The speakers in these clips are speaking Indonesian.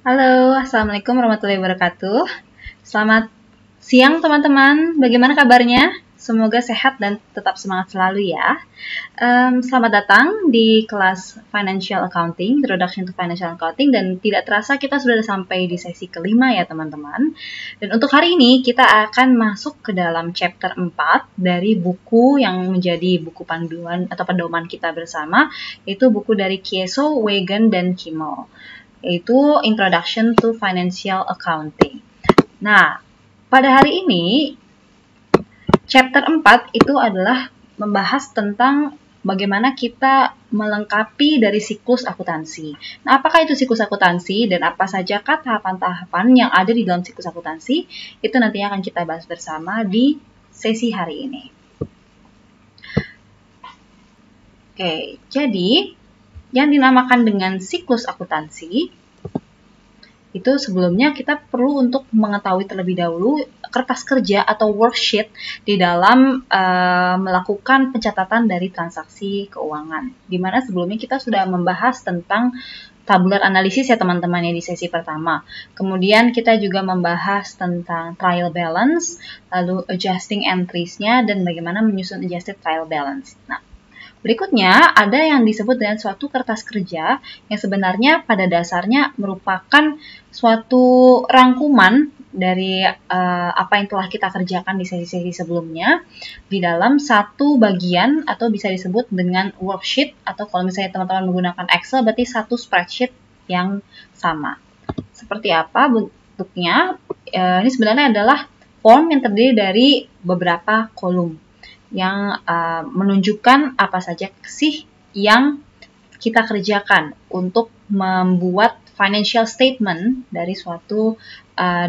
Halo, Assalamualaikum warahmatullahi wabarakatuh. Selamat siang teman-teman, bagaimana kabarnya? Semoga sehat dan tetap semangat selalu ya. Selamat datang di kelas Financial Accounting, Introduction to Financial Accounting, dan tidak terasa kita sudah sampai di sesi kelima ya teman-teman. Dan untuk hari ini kita akan masuk ke dalam chapter 4 dari buku yang menjadi buku panduan atau pedoman kita bersama, yaitu buku dari Kieso, Wagen, dan Kimmel, yaitu Introduction to Financial Accounting. Nah, pada hari ini, chapter 4 itu adalah membahas tentang bagaimana kita melengkapi dari siklus akuntansi. Nah, apakah itu siklus akuntansi dan apa saja tahapan-tahapan yang ada di dalam siklus akuntansi? Itu nantinya akan kita bahas bersama di sesi hari ini. Oke, jadi yang dinamakan dengan siklus akuntansi itu sebelumnya kita perlu untuk mengetahui terlebih dahulu kertas kerja atau worksheet di dalam melakukan pencatatan dari transaksi keuangan. Dimana sebelumnya kita sudah membahas tentang tabular analisis ya teman-teman ya di sesi pertama. Kemudian kita juga membahas tentang trial balance, lalu adjusting entries-nya dan bagaimana menyusun adjusted trial balance. Nah, berikutnya, ada yang disebut dengan suatu kertas kerja yang sebenarnya pada dasarnya merupakan suatu rangkuman dari apa yang telah kita kerjakan di sesi-sesi sebelumnya di dalam satu bagian atau bisa disebut dengan worksheet atau kalau misalnya teman-teman menggunakan Excel berarti satu spreadsheet yang sama. Seperti apa bentuknya? Ini sebenarnya adalah form yang terdiri dari beberapa kolom yang menunjukkan apa saja sih yang kita kerjakan untuk membuat financial statement dari suatu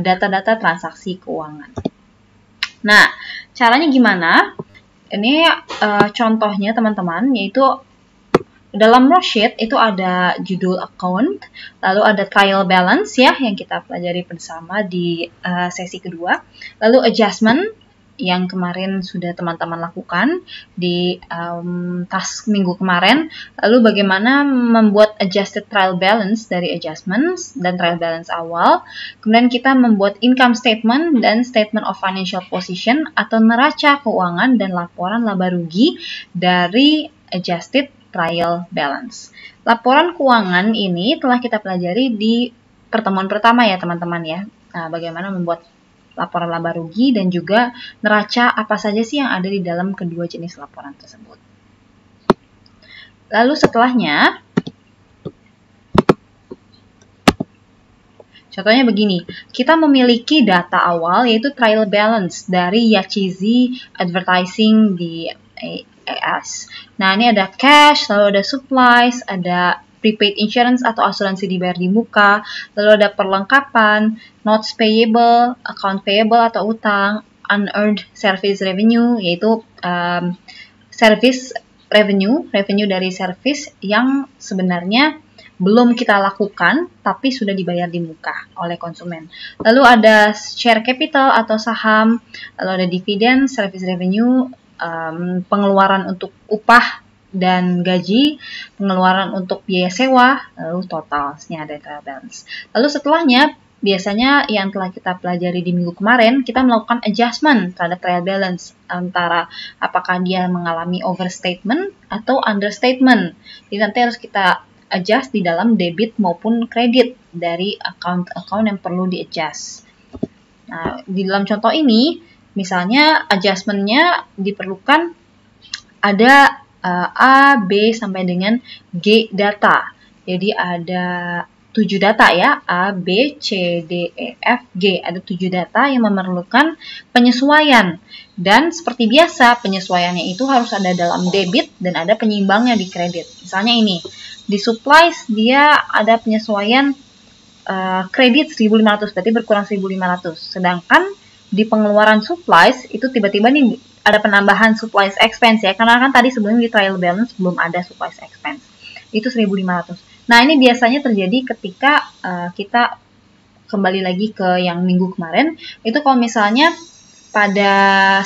data-data transaksi keuangan. Nah, caranya gimana? Ini contohnya teman-teman, yaitu dalam worksheet itu ada judul account, lalu ada trial balance ya yang kita pelajari bersama di sesi kedua, lalu adjustment yang kemarin sudah teman-teman lakukan di task minggu kemarin, lalu bagaimana membuat adjusted trial balance dari adjustments dan trial balance awal, kemudian kita membuat income statement dan statement of financial position atau neraca keuangan dan laporan laba rugi dari adjusted trial balance. Laporan keuangan ini telah kita pelajari di pertemuan pertama ya teman-teman ya. Nah, bagaimana membuat laporan laba rugi dan juga neraca apa saja sih yang ada di dalam kedua jenis laporan tersebut. Lalu setelahnya, contohnya begini, kita memiliki data awal yaitu trial balance dari Yachizi Advertising di AS. Nah, ini ada cash, lalu ada supplies, ada prepaid insurance atau asuransi dibayar di muka, lalu ada perlengkapan, notes payable, account payable atau utang, unearned service revenue, yaitu service revenue dari service yang sebenarnya belum kita lakukan, tapi sudah dibayar di muka oleh konsumen. Lalu ada share capital atau saham, lalu ada dividen, service revenue, pengeluaran untuk upah dan gaji, pengeluaran untuk biaya sewa, lalu totalnya ada trial balance. Lalu setelahnya, biasanya yang telah kita pelajari di minggu kemarin, kita melakukan adjustment terhadap trial balance antara apakah dia mengalami overstatement atau understatement. Jadi nanti harus kita adjust di dalam debit maupun kredit dari account-account yang perlu di-adjust. Nah, di dalam contoh ini, misalnya adjustment-nya diperlukan ada A, B, sampai dengan G data. Jadi ada 7 data ya, A, B, C, D, E, F, G. Ada 7 data yang memerlukan penyesuaian. Dan seperti biasa, penyesuaiannya itu harus ada dalam debit dan ada penyeimbangnya di kredit. Misalnya ini, di supplies dia ada penyesuaian kredit 1.500, berarti berkurang 1.500. Sedangkan di pengeluaran supplies itu tiba-tiba nih ada penambahan supplies expense ya, karena kan tadi sebelumnya di trial balance belum ada supplies expense. Itu 1.500. Nah, ini biasanya terjadi ketika kita kembali lagi ke yang minggu kemarin, itu kalau misalnya pada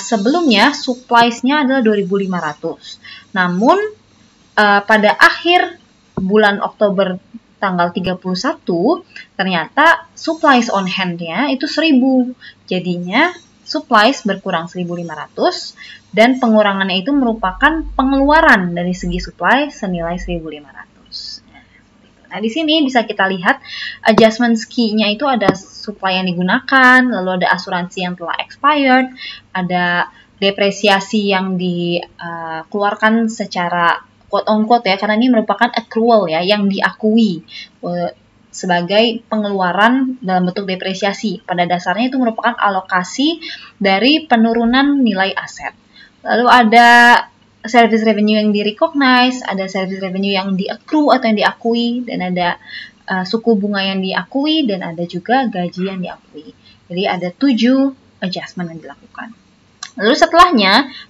sebelumnya supplies-nya adalah 2.500. Namun pada akhir bulan Oktober tanggal 31, ternyata supplies on hand-nya itu 1.000. Jadinya supplies berkurang 1.500 dan pengurangannya itu merupakan pengeluaran dari segi supply senilai 1.500. Nah, di sini bisa kita lihat adjustment key-nya itu ada supply yang digunakan, lalu ada asuransi yang telah expired, ada depresiasi yang dikeluarkan secara quote on quote ya, karena ini merupakan accrual ya, yang diakui sebagai pengeluaran dalam bentuk depresiasi. Pada dasarnya itu merupakan alokasi dari penurunan nilai aset. Lalu ada service revenue yang di-recognize, ada service revenue yang di-accrue atau yang diakui, dan ada suku bunga yang diakui, dan ada juga gaji yang diakui. Jadi ada 7 adjustment yang dilakukan. Lalu setelah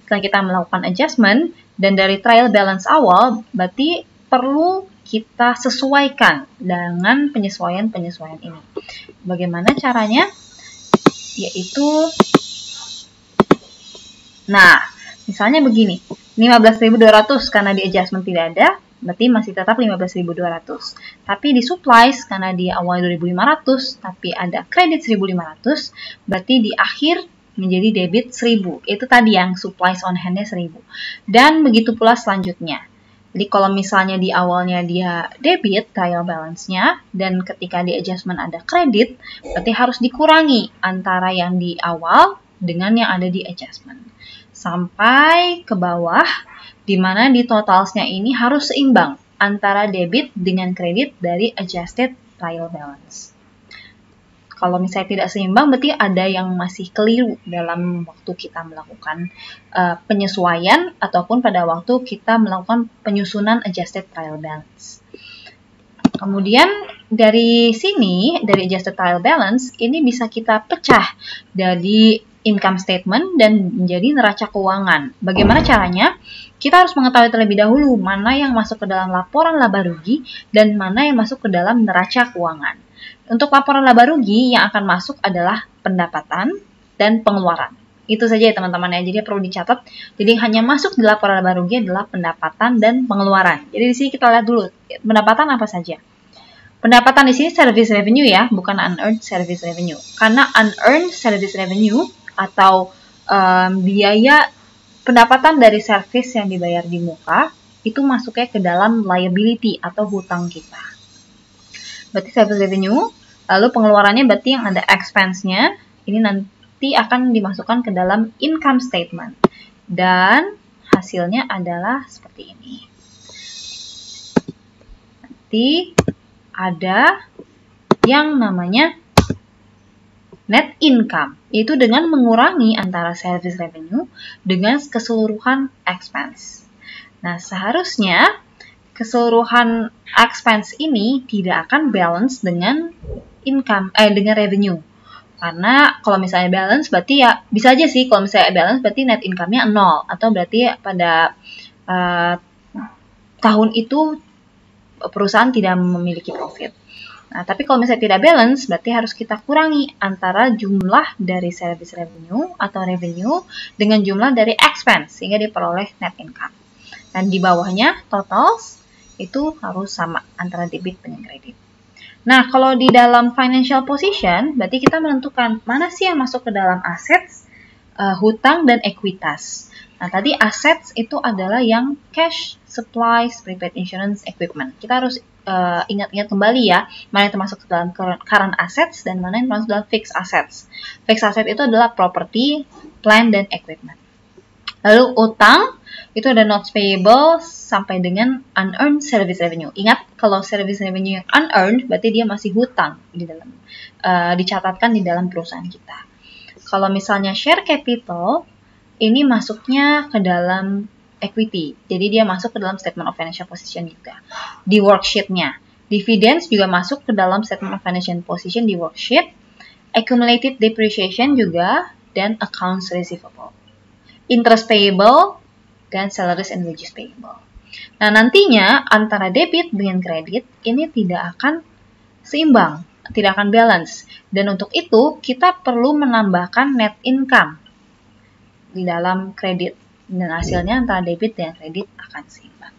kita melakukan adjustment, dan dari trial balance awal, berarti perlu kita sesuaikan dengan penyesuaian-penyesuaian ini. Bagaimana caranya? Yaitu, nah, misalnya begini, 15.200 karena di adjustment tidak ada, berarti masih tetap 15.200. Tapi di supplies, karena di awal 2.500, tapi ada kredit 1.500, berarti di akhir menjadi debit 1.000. Itu tadi yang supplies on hand-nya 1.000. Dan begitu pula selanjutnya. Jadi kalau misalnya di awalnya dia debit trial balance-nya, dan ketika di adjustment ada kredit, berarti harus dikurangi antara yang di awal dengan yang ada di adjustment. Sampai ke bawah, di mana di totalsnya ini harus seimbang antara debit dengan kredit dari adjusted trial balance. Kalau misalnya tidak seimbang, berarti ada yang masih keliru dalam waktu kita melakukan penyesuaian ataupun pada waktu kita melakukan penyusunan adjusted trial balance. Kemudian dari sini, dari adjusted trial balance, ini bisa kita pecah dari income statement dan menjadi neraca keuangan. Bagaimana caranya? Kita harus mengetahui terlebih dahulu mana yang masuk ke dalam laporan laba rugi dan mana yang masuk ke dalam neraca keuangan. Untuk laporan laba rugi yang akan masuk adalah pendapatan dan pengeluaran. Itu saja ya teman-teman ya, jadi perlu dicatat. Jadi hanya masuk di laporan laba rugi adalah pendapatan dan pengeluaran. Jadi di sini kita lihat dulu, pendapatan apa saja. Pendapatan di sini service revenue ya, bukan unearned service revenue. Karena unearned service revenue atau biaya pendapatan dari service yang dibayar di muka, itu masuknya ke dalam liability atau hutang kita. Berarti service revenue, lalu pengeluarannya berarti yang ada expense-nya, ini nanti akan dimasukkan ke dalam income statement. Dan hasilnya adalah seperti ini. Nanti ada yang namanya net income, yaitu dengan mengurangi antara service revenue dengan keseluruhan expense. Nah, seharusnya keseluruhan expense ini tidak akan balance dengan dengan revenue. Karena kalau misalnya balance berarti ya bisa aja sih kalau misalnya balance berarti net income-nya 0 atau berarti pada tahun itu perusahaan tidak memiliki profit. Nah, tapi kalau misalnya tidak balance berarti harus kita kurangi antara jumlah dari service revenue atau revenue dengan jumlah dari expense sehingga diperoleh net income. Dan di bawahnya totals itu harus sama antara debit dengan kredit. Nah, kalau di dalam financial position, berarti kita menentukan mana sih yang masuk ke dalam assets, hutang, dan ekuitas. Nah, tadi assets itu adalah yang cash, supplies, prepaid insurance, equipment. Kita harus ingat-ingat kembali ya, mana yang termasuk ke dalam current assets dan mana yang termasuk dalam fixed assets. Fixed asset itu adalah property, plant, dan equipment. Lalu utang, itu ada notes payable sampai dengan unearned service revenue. Ingat, kalau service revenue yang unearned, berarti dia masih hutang di dalam, dicatatkan di dalam perusahaan kita. Kalau misalnya share capital, ini masuknya ke dalam equity. Jadi dia masuk ke dalam statement of financial position juga. Di worksheet-nya. Dividends juga masuk ke dalam statement of financial position di worksheet. Accumulated depreciation juga, dan accounts receivable. Interest payable, dan salaries and wages payable. Nah, nantinya antara debit dengan kredit ini tidak akan seimbang, tidak akan balance. Dan untuk itu, kita perlu menambahkan net income di dalam kredit. Dan hasilnya antara debit dan kredit akan seimbang.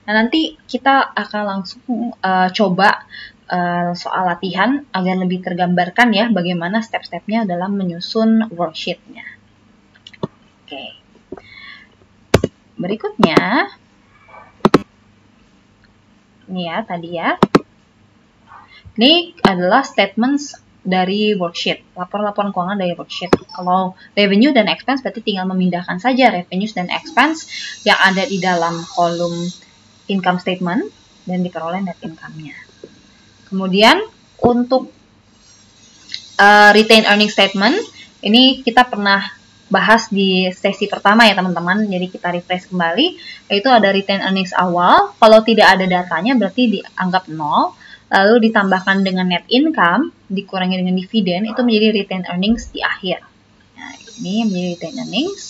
Nah, nanti kita akan langsung coba soal latihan agar lebih tergambarkan ya bagaimana step-stepnya dalam menyusun worksheet-nya. Oke. Berikutnya, ini ya tadi ya. Ini adalah statements dari worksheet, laporan keuangan dari worksheet. Kalau revenue dan expense berarti tinggal memindahkan saja revenues dan expense yang ada di dalam kolom income statement dan diperoleh net income-nya. Kemudian untuk retained earning statement, ini kita pernah bahas di sesi pertama ya teman-teman, jadi kita refresh kembali, yaitu ada retained earnings awal, kalau tidak ada datanya berarti dianggap 0, lalu ditambahkan dengan net income, dikurangi dengan dividen, itu menjadi retained earnings di akhir. Nah, ini menjadi retained earnings.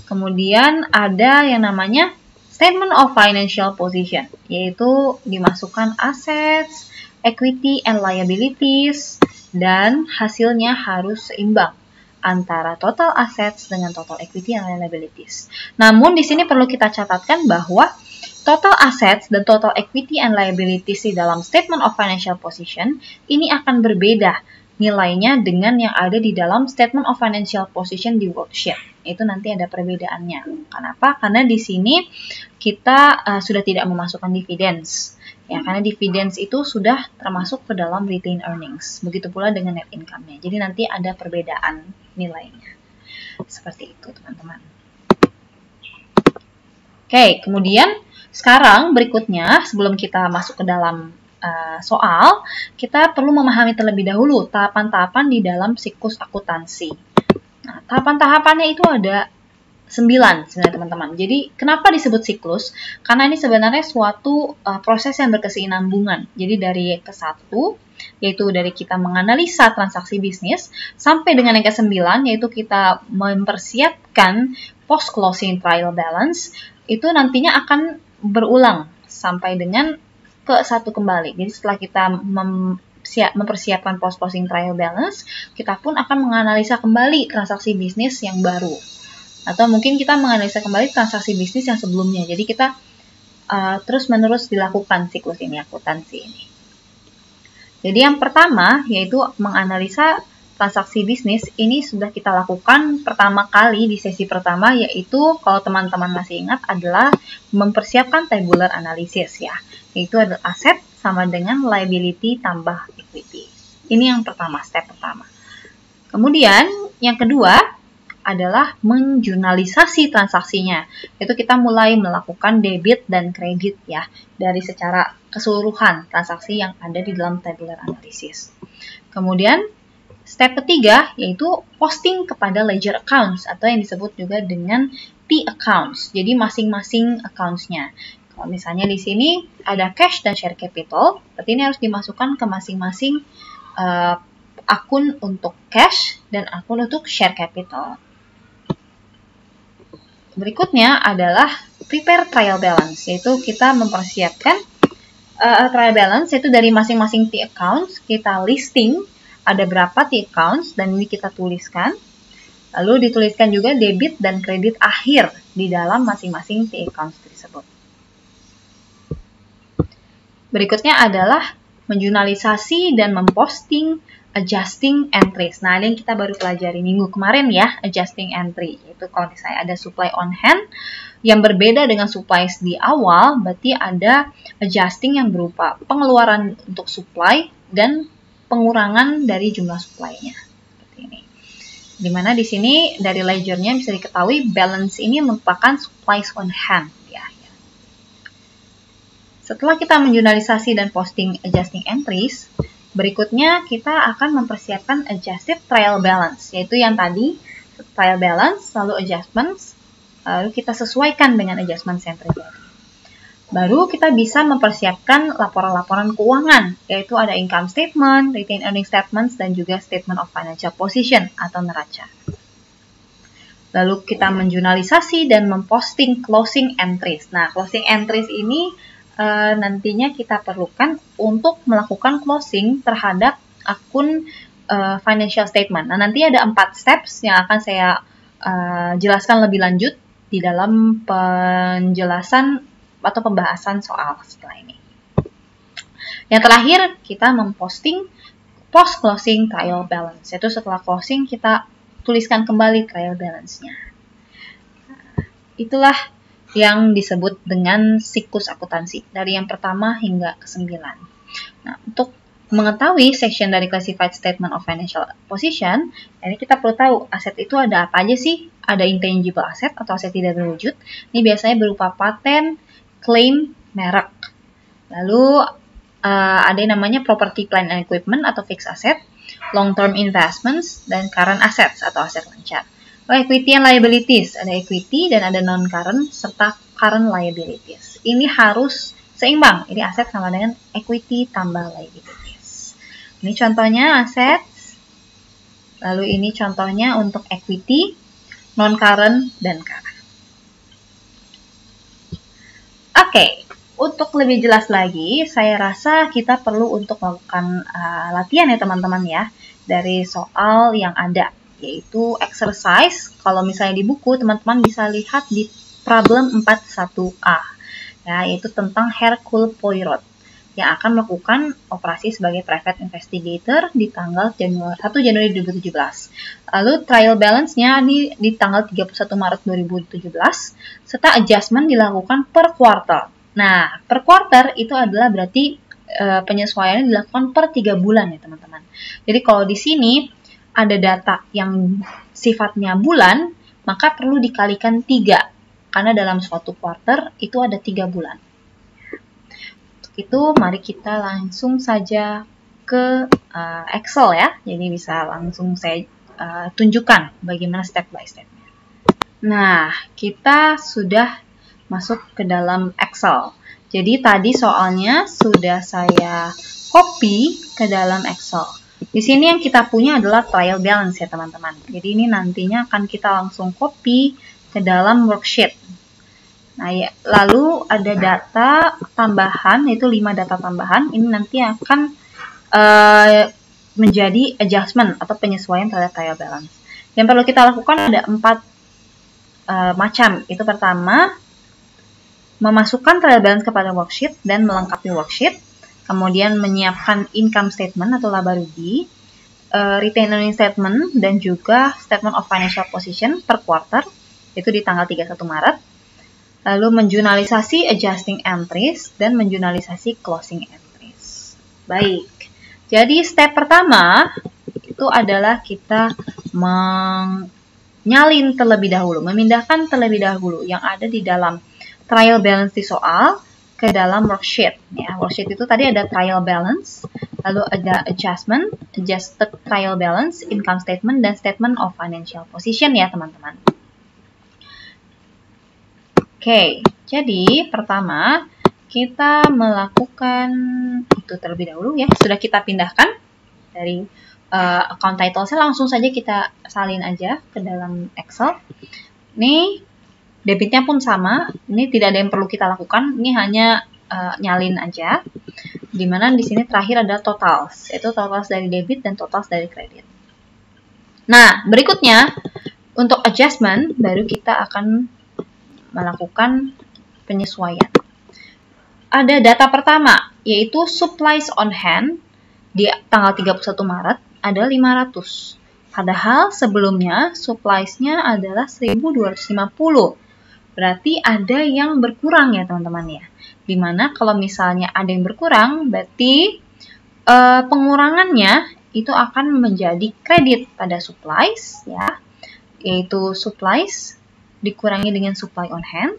Kemudian ada yang namanya statement of financial position, yaitu dimasukkan assets, equity and liabilities, dan hasilnya harus seimbang antara total assets dengan total equity and liabilities. Namun di sini perlu kita catatkan bahwa total assets dan total equity and liabilities di dalam statement of financial position ini akan berbeda nilainya dengan yang ada di dalam statement of financial position di worksheet. Itu nanti ada perbedaannya. Kenapa? Karena di sini kita sudah tidak memasukkan dividends. Ya, karena dividends itu sudah termasuk ke dalam retained earnings. Begitu pula dengan net income-nya. Jadi nanti ada perbedaan nilainya. Seperti itu, teman-teman. Oke, kemudian sekarang berikutnya, sebelum kita masuk ke dalam soal, kita perlu memahami terlebih dahulu tahapan-tahapan di dalam siklus akuntansi. Nah, tahapan-tahapannya itu ada 9 sebenarnya teman-teman. Jadi kenapa disebut siklus? Karena ini sebenarnya suatu proses yang berkesinambungan. Jadi dari ke 1, yaitu dari kita menganalisa transaksi bisnis, sampai dengan yang ke-9, yaitu kita mempersiapkan post-closing trial balance, itu nantinya akan berulang sampai dengan ke 1 kembali. Jadi setelah kita mempersiapkan post-closing trial balance, kita pun akan menganalisa kembali transaksi bisnis yang baru. Atau mungkin kita menganalisa kembali transaksi bisnis yang sebelumnya. Jadi kita terus-menerus dilakukan siklus ini, akuntansi ini. Jadi yang pertama yaitu menganalisa transaksi bisnis. Ini sudah kita lakukan pertama kali di sesi pertama, yaitu kalau teman-teman masih ingat adalah mempersiapkan tabular analysis ya. Yaitu adalah aset sama dengan liability tambah equity. Ini yang pertama, step pertama. Kemudian yang kedua adalah menjurnalisasi transaksinya. Itu kita mulai melakukan debit dan kredit ya, dari secara keseluruhan transaksi yang ada di dalam tabular analysis. Kemudian step ketiga yaitu posting kepada ledger accounts atau yang disebut juga dengan P accounts. Jadi masing-masing accounts-nya. Kalau misalnya di sini ada cash dan share capital, berarti ini harus dimasukkan ke masing-masing akun untuk cash dan akun untuk share capital. Berikutnya adalah prepare trial balance, yaitu kita mempersiapkan trial balance, yaitu dari masing-masing T accounts, kita listing ada berapa T accounts, dan ini kita tuliskan. Lalu dituliskan juga debit dan kredit akhir di dalam masing-masing T accounts tersebut. Berikutnya adalah menjurnalisasi dan memposting adjusting entries. Nah, ini yang kita baru pelajari minggu kemarin ya, adjusting entry. Itu kalau misalnya ada supply on hand yang berbeda dengan supply di awal, berarti ada adjusting yang berupa pengeluaran untuk supply dan pengurangan dari jumlah supply-nya. Seperti ini. Dimana di sini dari ledger-nya bisa diketahui balance ini merupakan supplies on hand. Ya. Setelah kita menjurnalisasi dan posting adjusting entries, berikutnya kita akan mempersiapkan adjusted trial balance, yaitu yang tadi trial balance, lalu adjustments, lalu kita sesuaikan dengan adjustments yang terjadi. Baru kita bisa mempersiapkan laporan-laporan keuangan, yaitu ada income statement, retained earning statements, dan juga statement of financial position atau neraca. Lalu kita menjurnalisasi dan memposting closing entries. Nah, closing entries ini nantinya kita perlukan untuk melakukan closing terhadap akun financial statement. Nah, nanti ada 4 steps yang akan saya jelaskan lebih lanjut di dalam penjelasan atau pembahasan soal setelah ini. Yang terakhir, kita memposting post-closing trial balance. Yaitu setelah closing, kita tuliskan kembali trial balance-nya. Itulah yang disebut dengan siklus akuntansi. Dari yang pertama hingga ke-9. Nah, untuk mengetahui section dari Classified Statement of Financial Position, ini kita perlu tahu aset itu ada apa aja sih? Ada intangible asset atau aset tidak berwujud. Ini biasanya berupa paten, klaim, merek. Lalu ada yang namanya property, plant and equipment atau fixed asset, long term investments, dan current assets atau aset lancar. Equity and liabilities, ada equity dan ada non current serta current liabilities. Ini harus seimbang. Ini aset sama dengan equity tambah liabilities. Ini contohnya aset. Lalu ini contohnya untuk equity, non current dan current. Oke. Untuk lebih jelas lagi, saya rasa kita perlu untuk melakukan latihan ya teman-teman ya, dari soal yang ada, yaitu exercise. Kalau misalnya di buku, teman-teman bisa lihat di problem 41A, ya, yaitu tentang Hercule Poirot, yang akan melakukan operasi sebagai private investigator di tanggal 1 Januari 2017. Lalu trial balance-nya di tanggal 31 Maret 2017, serta adjustment dilakukan per quarter. Nah, per quarter itu adalah berarti penyesuaiannya dilakukan per 3 bulan ya teman-teman. Jadi kalau di sini ada data yang sifatnya bulan, maka perlu dikalikan 3. Karena dalam suatu quarter itu ada 3 bulan. Untuk itu, mari kita langsung saja ke Excel ya. Jadi bisa langsung saya tunjukkan bagaimana step by step-nya. Nah, kita sudah masuk ke dalam Excel. Jadi tadi soalnya sudah saya copy ke dalam Excel. Di sini yang kita punya adalah trial balance ya teman-teman. Jadi ini nantinya akan kita langsung copy ke dalam worksheet. Nah, ya, lalu ada data tambahan, yaitu 5 data tambahan. Ini nanti akan menjadi adjustment atau penyesuaian terhadap trial balance. Yang perlu kita lakukan ada 4 macam. Itu pertama, memasukkan trial balance kepada worksheet dan melengkapi worksheet, kemudian menyiapkan income statement atau laba rugi, retained earnings statement, dan juga statement of financial position per quarter, itu di tanggal 31 Maret, lalu menjurnalisasi adjusting entries, dan menjurnalisasi closing entries. Baik, jadi step pertama itu adalah kita menyalin terlebih dahulu, memindahkan terlebih dahulu yang ada di dalam trial balance di soal ke dalam worksheet. Ya, worksheet itu tadi ada trial balance, lalu ada adjusted trial balance, income statement, dan statement of financial position ya teman-teman. Oke, jadi pertama kita melakukan itu terlebih dahulu ya. Sudah kita pindahkan dari account title, langsung saja kita salin aja ke dalam Excel. Ini debitnya pun sama, ini tidak ada yang perlu kita lakukan, ini hanya nyalin aja. Dimana di sini terakhir ada totals, yaitu totals dari debit dan totals dari kredit. Nah, berikutnya untuk adjustment baru kita akan melakukan penyesuaian. Ada data pertama, yaitu supplies on hand di tanggal 31 Maret ada 500. Padahal sebelumnya supplies-nya adalah 1250. Berarti ada yang berkurang ya teman-teman ya. Dimana kalau misalnya ada yang berkurang, berarti pengurangannya itu akan menjadi kredit pada supplies ya. Yaitu supplies dikurangi dengan supply on hand.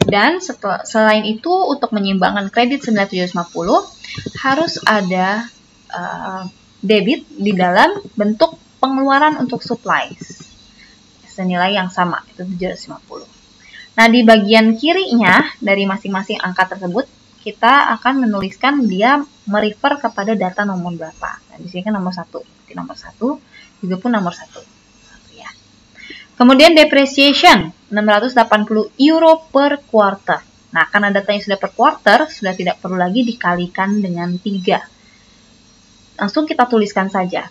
Dan selain itu untuk menyeimbangkan kredit 9750 harus ada debit di dalam bentuk pengeluaran untuk supplies senilai yang sama, itu 750. Nah, di bagian kirinya dari masing-masing angka tersebut, kita akan menuliskan dia merefer kepada data nomor berapa. Nah, di sini kan nomor 1. Di nomor 1 juga pun nomor 1. Ya. Kemudian depreciation, 680 euro per quarter. Nah, karena datanya sudah per quarter, sudah tidak perlu lagi dikalikan dengan 3. Langsung kita tuliskan saja.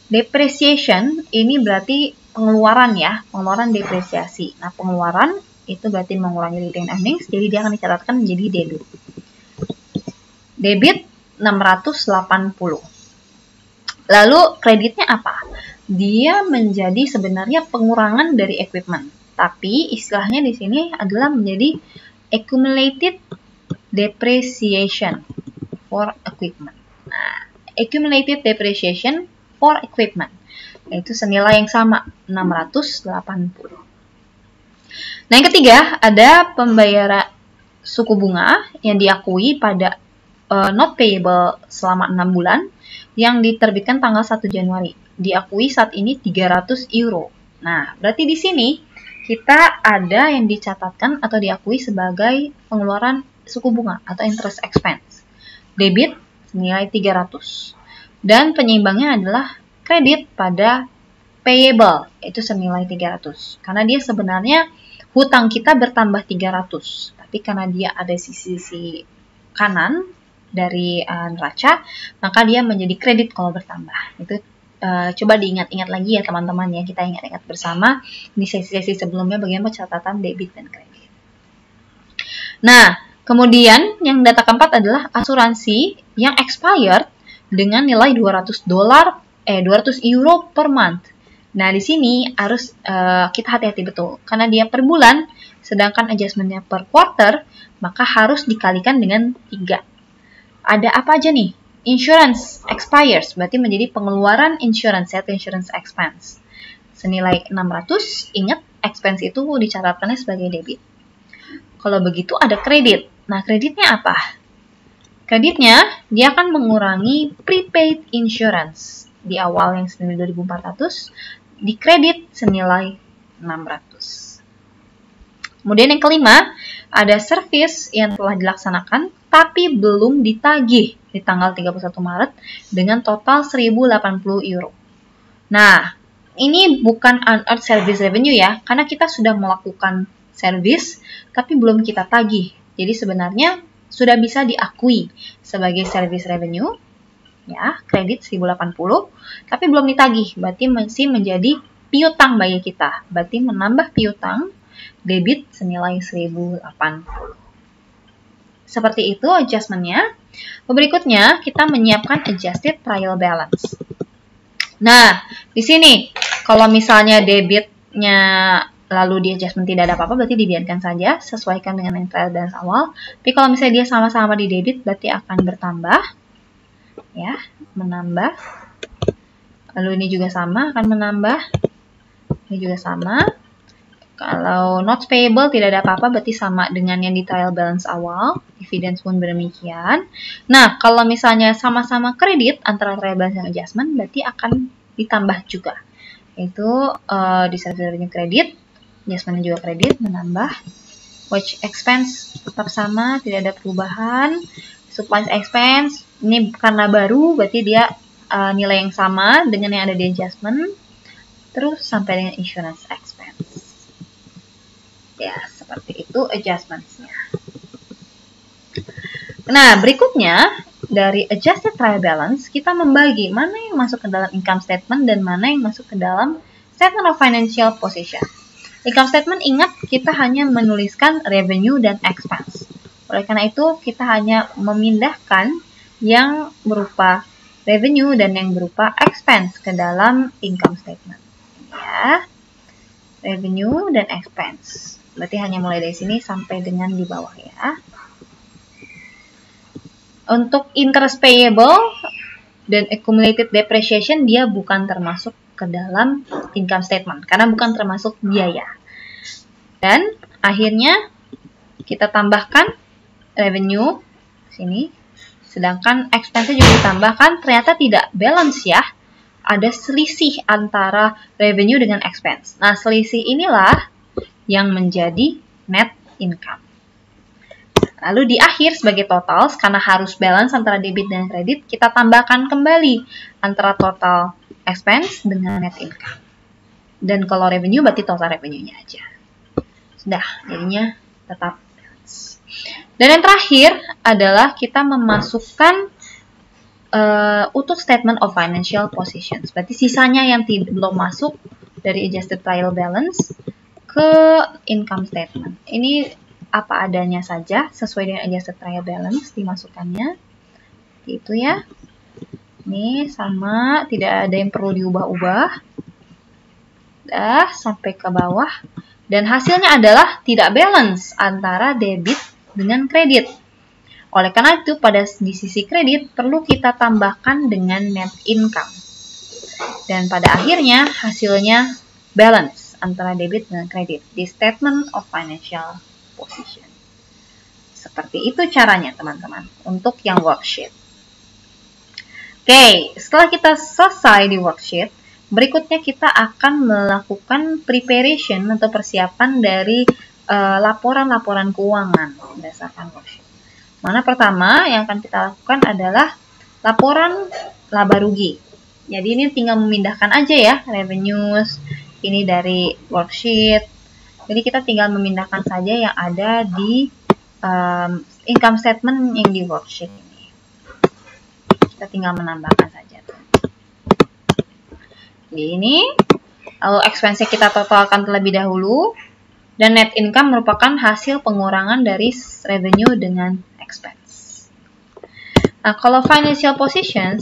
Depreciation ini berarti pengeluaran ya, pengeluaran depresiasi. Nah, pengeluaran itu berarti mengurangi retained earnings, jadi dia akan dicatatkan menjadi debit. Debit 680. Lalu kreditnya apa? Dia menjadi sebenarnya pengurangan dari equipment, tapi istilahnya di sini adalah menjadi accumulated depreciation for equipment. Nah, accumulated depreciation for equipment, yaitu senilai yang sama, 680. Nah, yang ketiga, ada pembayaran suku bunga yang diakui pada not payable selama 6 bulan yang diterbitkan tanggal 1 Januari. Diakui saat ini 300 euro. Nah, berarti di sini kita ada yang dicatatkan atau diakui sebagai pengeluaran suku bunga atau interest expense. Debit senilai 300. Dan penyeimbangnya adalah kredit pada payable, yaitu senilai 300. Karena dia sebenarnya hutang kita bertambah 300. Tapi karena dia ada sisi kanan dari neraca, maka dia menjadi kredit kalau bertambah. Itu coba diingat-ingat lagi ya teman-teman ya, kita ingat-ingat bersama di sesi-sesi sebelumnya bagaimana catatan debit dan kredit. Nah, kemudian yang data keempat adalah asuransi yang expired dengan nilai 200 euro per month. Nah, di sini harus kita hati-hati betul karena dia per bulan, sedangkan adjustment-nya per quarter, maka harus dikalikan dengan 3. Ada apa aja nih? Insurance expires, berarti menjadi pengeluaran insurance, set insurance expense. Senilai 600, ingat expense itu dicatatkannya sebagai debit. Kalau begitu ada kredit. Nah, kreditnya apa? Kreditnya, dia akan mengurangi prepaid insurance. Di awal yang senilai 2.400, di kredit senilai 600. Kemudian yang kelima, ada service yang telah dilaksanakan tapi belum ditagih di tanggal 31 Maret dengan total 1.080 euro. Nah, ini bukan unearned service revenue ya, karena kita sudah melakukan service tapi belum kita tagih. Jadi sebenarnya sudah bisa diakui sebagai service revenue, ya, kredit 1.080, tapi belum ditagih, berarti masih menjadi piutang bagi kita. Berarti menambah piutang, debit senilai 1.080. Seperti itu adjustment-nya. Berikutnya, kita menyiapkan adjusted trial balance. Nah, di sini, kalau misalnya debitnya lalu di adjustment tidak ada apa-apa, berarti dibiarkan saja, sesuaikan dengan yang trial balance awal. Tapi kalau misalnya dia sama-sama di debit, berarti akan bertambah. Ya, menambah. Lalu ini juga sama, akan menambah. Ini juga sama. Kalau not payable tidak ada apa-apa, berarti sama dengan yang di trial balance awal. Dividends pun demikian. Nah, kalau misalnya sama-sama kredit antara trial balance dan adjustment, berarti akan ditambah juga. Itu di service kredit, adjustment juga kredit, menambah. Wage expense tetap sama, tidak ada perubahan. Supplies expense, ini karena baru, berarti dia nilai yang sama dengan yang ada di adjustment. Terus sampai dengan insurance expense. Ya, seperti itu adjustments-nya. Nah, berikutnya dari adjusted trial balance, kita membagi mana yang masuk ke dalam income statement dan mana yang masuk ke dalam statement of financial position. Income statement, ingat, kita hanya menuliskan revenue dan expense. Oleh karena itu, kita hanya memindahkan yang berupa revenue dan yang berupa expense ke dalam income statement. Ya, revenue dan expense. Berarti hanya mulai dari sini sampai dengan di bawah ya. Untuk interest payable dan accumulated depreciation, dia bukan termasuk ke dalam income statement karena bukan termasuk biaya. Dan akhirnya kita tambahkan revenue sini, sedangkan expense juga ditambahkan, ternyata tidak balance ya. Ada selisih antara revenue dengan expense. Nah, selisih inilah yang menjadi net income. Lalu di akhir sebagai totals, karena harus balance antara debit dan kredit, kita tambahkan kembali antara total expense dengan net income. Dan kalau revenue berarti total revenue-nya aja. Sudah, jadinya tetap balance. Dan yang terakhir adalah kita memasukkan untuk statement of financial positions. Berarti sisanya yang belum masuk dari adjusted trial balance ke income statement. Ini apa adanya saja, sesuai dengan adjusted trial balance dimasukkannya. Itu ya. Ini sama, tidak ada yang perlu diubah-ubah. Dah, sampai ke bawah. Dan hasilnya adalah tidak balance antara debit dengan kredit. Oleh karena itu, di sisi kredit perlu kita tambahkan dengan net income. Dan pada akhirnya, hasilnya balance antara debit dengan kredit di statement of financial position. Seperti itu caranya, teman-teman, untuk yang worksheet. Oke, setelah kita selesai di worksheet, berikutnya kita akan melakukan preparation atau persiapan dari laporan-laporan keuangan berdasarkan worksheet. Mana pertama yang akan kita lakukan adalah laporan laba rugi. Jadi ini tinggal memindahkan aja ya revenues ini dari worksheet. Jadi kita tinggal memindahkan saja yang ada di income statement yang di worksheet ini. Kita tinggal menambahkan saja. Ini, lalu expense kita totalkan terlebih dahulu, dan net income merupakan hasil pengurangan dari revenue dengan expense. Nah, kalau financial position,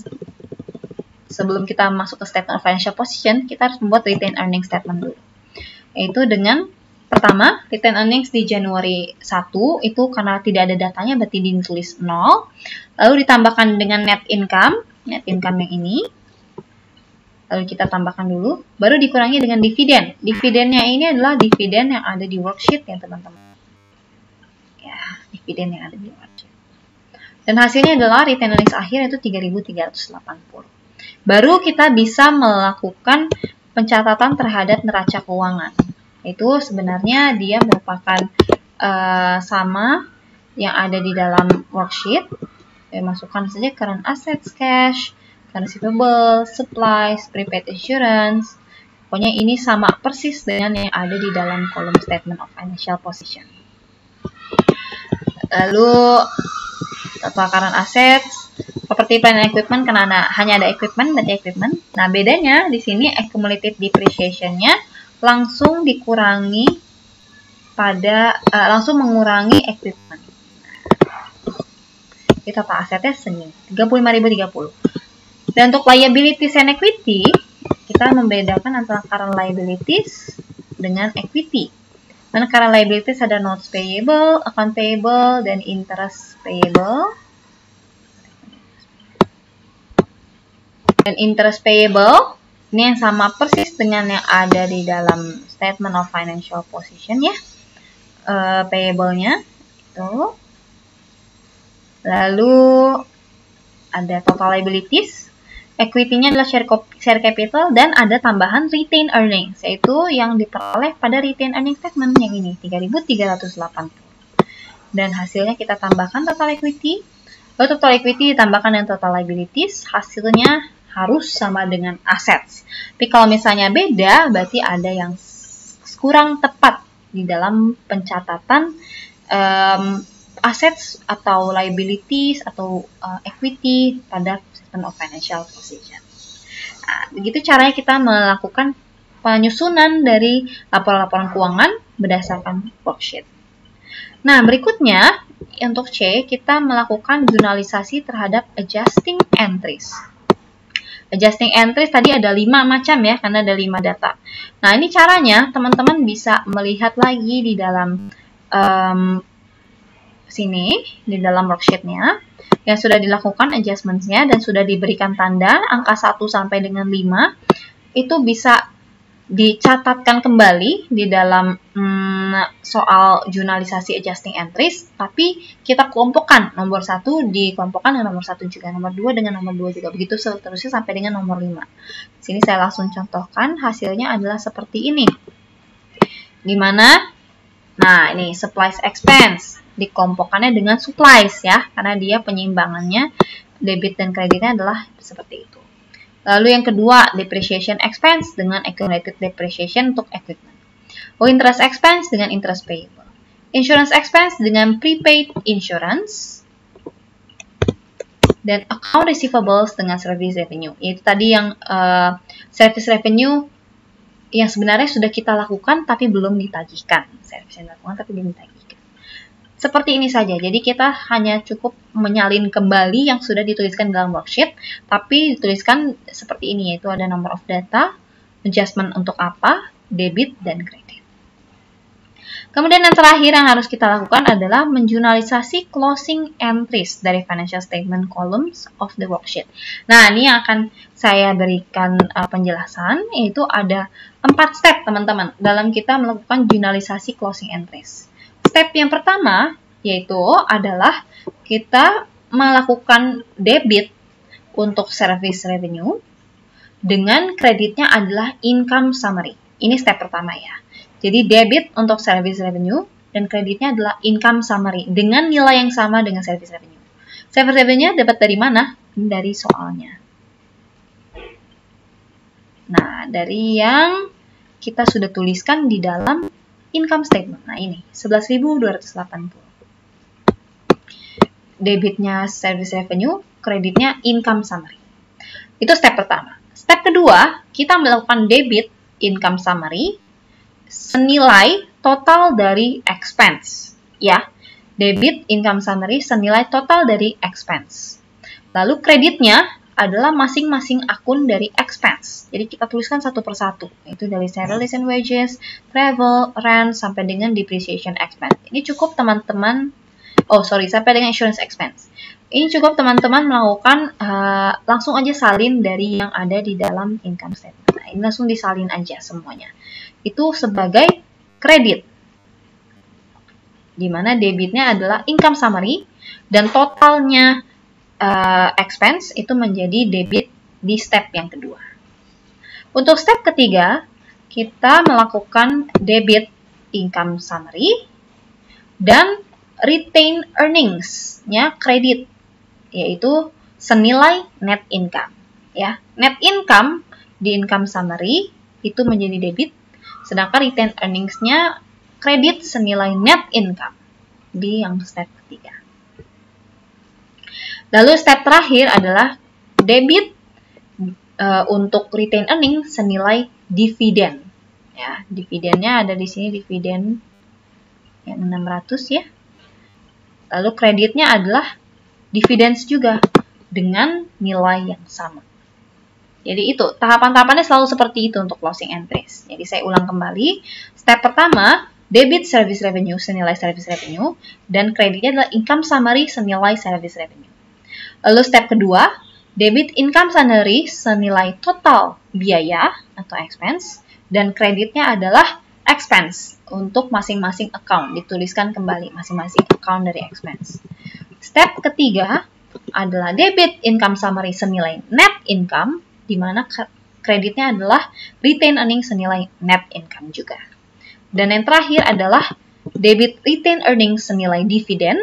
sebelum kita masuk ke statement of financial position, kita harus membuat retained earnings statement dulu. Yaitu dengan, pertama, retained earnings di Januari 1, itu karena tidak ada datanya, berarti ditulis 0. Lalu ditambahkan dengan net income yang ini. Lalu kita tambahkan dulu, baru dikurangi dengan dividen. Dividennya ini adalah dividen yang ada di worksheet ya teman-teman. Ya, dividen yang ada di worksheet. Dan hasilnya adalah retained earnings akhir itu 3.380. Baru kita bisa melakukan pencatatan terhadap neraca keuangan. Itu sebenarnya dia merupakan sama yang ada di dalam worksheet. Masukkan saja current assets, cash, receivable, supplies, prepaid insurance. Pokoknya ini sama persis dengan yang ada di dalam kolom statement of financial position. Lalu total current assets, property, plant and equipment karena hanya ada equipment, berarti equipment. Nah, bedanya di sini accumulated depreciation-nya langsung dikurangi pada langsung mengurangi equipment. Kita total asetnya segini, 35.030. Dan untuk liabilities and equity, kita membedakan antara current liabilities dengan equity. Dan current liabilities ada notes payable, account payable, dan interest payable. Dan interest payable, ini yang sama persis dengan yang ada di dalam statement of financial position ya. Payable-nya itu. Lalu ada total liabilities, equity-nya adalah share capital, dan ada tambahan retained earnings, yaitu yang diperoleh pada retained earnings statement yang ini, 3.380. Dan hasilnya kita tambahkan total equity, lalu total equity ditambahkan dengan total liabilities, hasilnya harus sama dengan assets. Tapi kalau misalnya beda, berarti ada yang kurang tepat di dalam pencatatan assets atau liabilities atau equity pada statement of financial position. Nah, begitu caranya kita melakukan penyusunan dari laporan-laporan keuangan berdasarkan worksheet. Nah, berikutnya untuk C, kita melakukan jurnalisasi terhadap adjusting entries. Adjusting entries tadi ada 5 macam ya, karena ada 5 data. Nah, ini caranya teman-teman bisa melihat lagi di dalam sini di dalam worksheet-nya yang sudah dilakukan adjustment-nya dan sudah diberikan tanda angka 1 sampai dengan 5 itu bisa dicatatkan kembali di dalam soal jurnalisasi adjusting entries, tapi kita kelompokkan nomor 1 dikelompokkan dengan nomor 1 juga, nomor 2 dengan nomor 2 juga, begitu seterusnya sampai dengan nomor 5. Sini saya langsung contohkan, hasilnya adalah seperti ini. Dimana, nah ini supplies expense dikelompokkannya dengan supplies ya, karena dia penyimbangannya debit dan kreditnya adalah seperti itu. Lalu yang kedua, depreciation expense dengan accumulated depreciation untuk equipment. Interest expense dengan interest payable. Insurance expense dengan prepaid insurance. Dan account receivables dengan service revenue. Itu tadi yang service revenue yang sebenarnya sudah kita lakukan tapi belum ditagihkan. Servis yang dilakukan tapi belum ditagihkan. Seperti ini saja. Jadi kita hanya cukup menyalin kembali yang sudah dituliskan dalam worksheet, tapi dituliskan seperti ini, yaitu ada number of data, adjustment untuk apa, debit, dan kredit. Kemudian yang terakhir yang harus kita lakukan adalah menjurnalisasi closing entries dari financial statement columns of the worksheet. Nah, ini yang akan saya berikan penjelasan, yaitu ada 4 step teman-teman dalam kita melakukan jurnalisasi closing entries. Step yang pertama yaitu adalah kita melakukan debit untuk service revenue dengan kreditnya adalah income summary. Ini step pertama ya. Jadi debit untuk service revenue dan kreditnya adalah income summary dengan nilai yang sama dengan service revenue. Service revenue dapat dari mana? Dari soalnya. Nah, dari yang kita sudah tuliskan di dalam income statement. Nah, ini 11.280. Debitnya service revenue, kreditnya income summary. Itu step pertama. Step kedua, kita melakukan debit income summary senilai total dari expense. Ya, debit income summary senilai total dari expense. Lalu kreditnya adalah masing-masing akun dari expense. Jadi kita tuliskan satu persatu, yaitu dari salaries and wages, travel, rent, sampai dengan depreciation expense. Ini cukup teman-teman, sampai dengan insurance expense. Ini cukup teman-teman melakukan, langsung aja salin dari yang ada di dalam income statement. Nah, ini langsung disalin aja semuanya. Itu sebagai kredit. Dimana debitnya adalah income summary, dan totalnya expense itu menjadi debit di step yang kedua. Untuk step ketiga, kita melakukan debit income summary dan retain earnings-nya kredit, yaitu senilai net income. Ya, net income di income summary itu menjadi debit, sedangkan retain earnings-nya kredit senilai net income di yang step ketiga. Lalu step terakhir adalah debit untuk retain earning senilai dividen. Ya, dividennya ada di sini, dividen yang 600 ya. Lalu kreditnya adalah dividends juga dengan nilai yang sama. Jadi itu, tahapan-tahapannya selalu seperti itu untuk closing entries. Jadi saya ulang kembali. Step pertama, debit service revenue senilai service revenue, dan kreditnya adalah income summary senilai service revenue. Lalu step kedua, debit income summary senilai total biaya atau expense, dan kreditnya adalah expense untuk masing-masing account. Dituliskan kembali masing-masing account dari expense. Step ketiga adalah debit income summary senilai net income, di mana kreditnya adalah retain earnings senilai net income juga. Dan yang terakhir adalah debit retain earnings senilai dividen,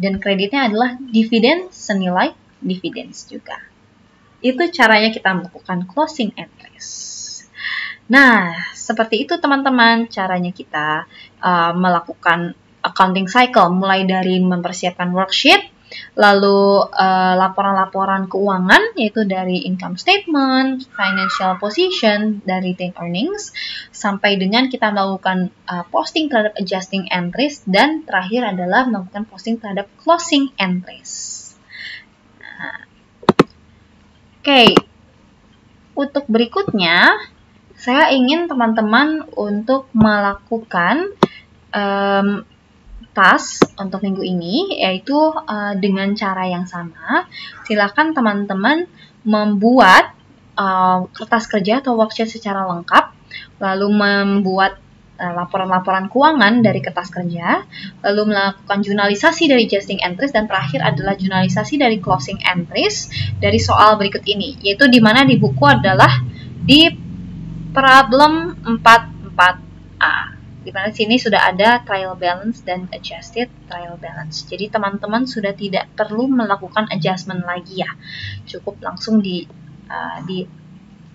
dan kreditnya adalah dividen senilai dividends juga. Itu caranya kita melakukan closing entries. Nah, seperti itu teman-teman caranya kita melakukan accounting cycle, mulai dari mempersiapkan worksheet, lalu laporan-laporan keuangan, yaitu dari income statement, financial position, dari retained earnings, sampai dengan kita melakukan posting terhadap adjusting entries, dan terakhir adalah melakukan posting terhadap closing entries. Nah, Oke, untuk berikutnya saya ingin teman-teman untuk melakukan task untuk minggu ini, yaitu dengan cara yang sama. Silakan teman-teman membuat kertas kerja atau worksheet secara lengkap, lalu membuat laporan-laporan keuangan dari kertas kerja, lalu melakukan jurnalisasi dari adjusting entries, dan terakhir adalah jurnalisasi dari closing entries dari soal berikut ini, yaitu di mana di buku adalah di problem 44A. Di mana sini sudah ada trial balance dan adjusted trial balance. Jadi teman-teman sudah tidak perlu melakukan adjustment lagi ya. Cukup langsung di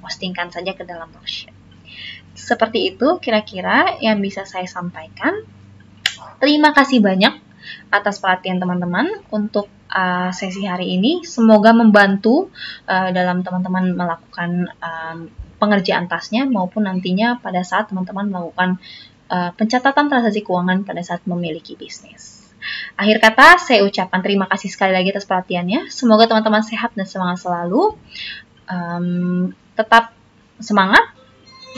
postingkan saja ke dalam worksheet. Seperti itu kira-kira yang bisa saya sampaikan. Terima kasih banyak atas perhatian teman-teman untuk sesi hari ini. Semoga membantu dalam teman-teman melakukan pengerjaan tasnya maupun nantinya pada saat teman-teman melakukan pencatatan transaksi keuangan pada saat memiliki bisnis. Akhir kata, saya ucapkan terima kasih sekali lagi atas perhatiannya. Semoga teman-teman sehat dan semangat selalu. Tetap semangat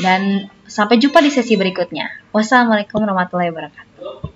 dan sampai jumpa di sesi berikutnya. Wassalamualaikum warahmatullahi wabarakatuh.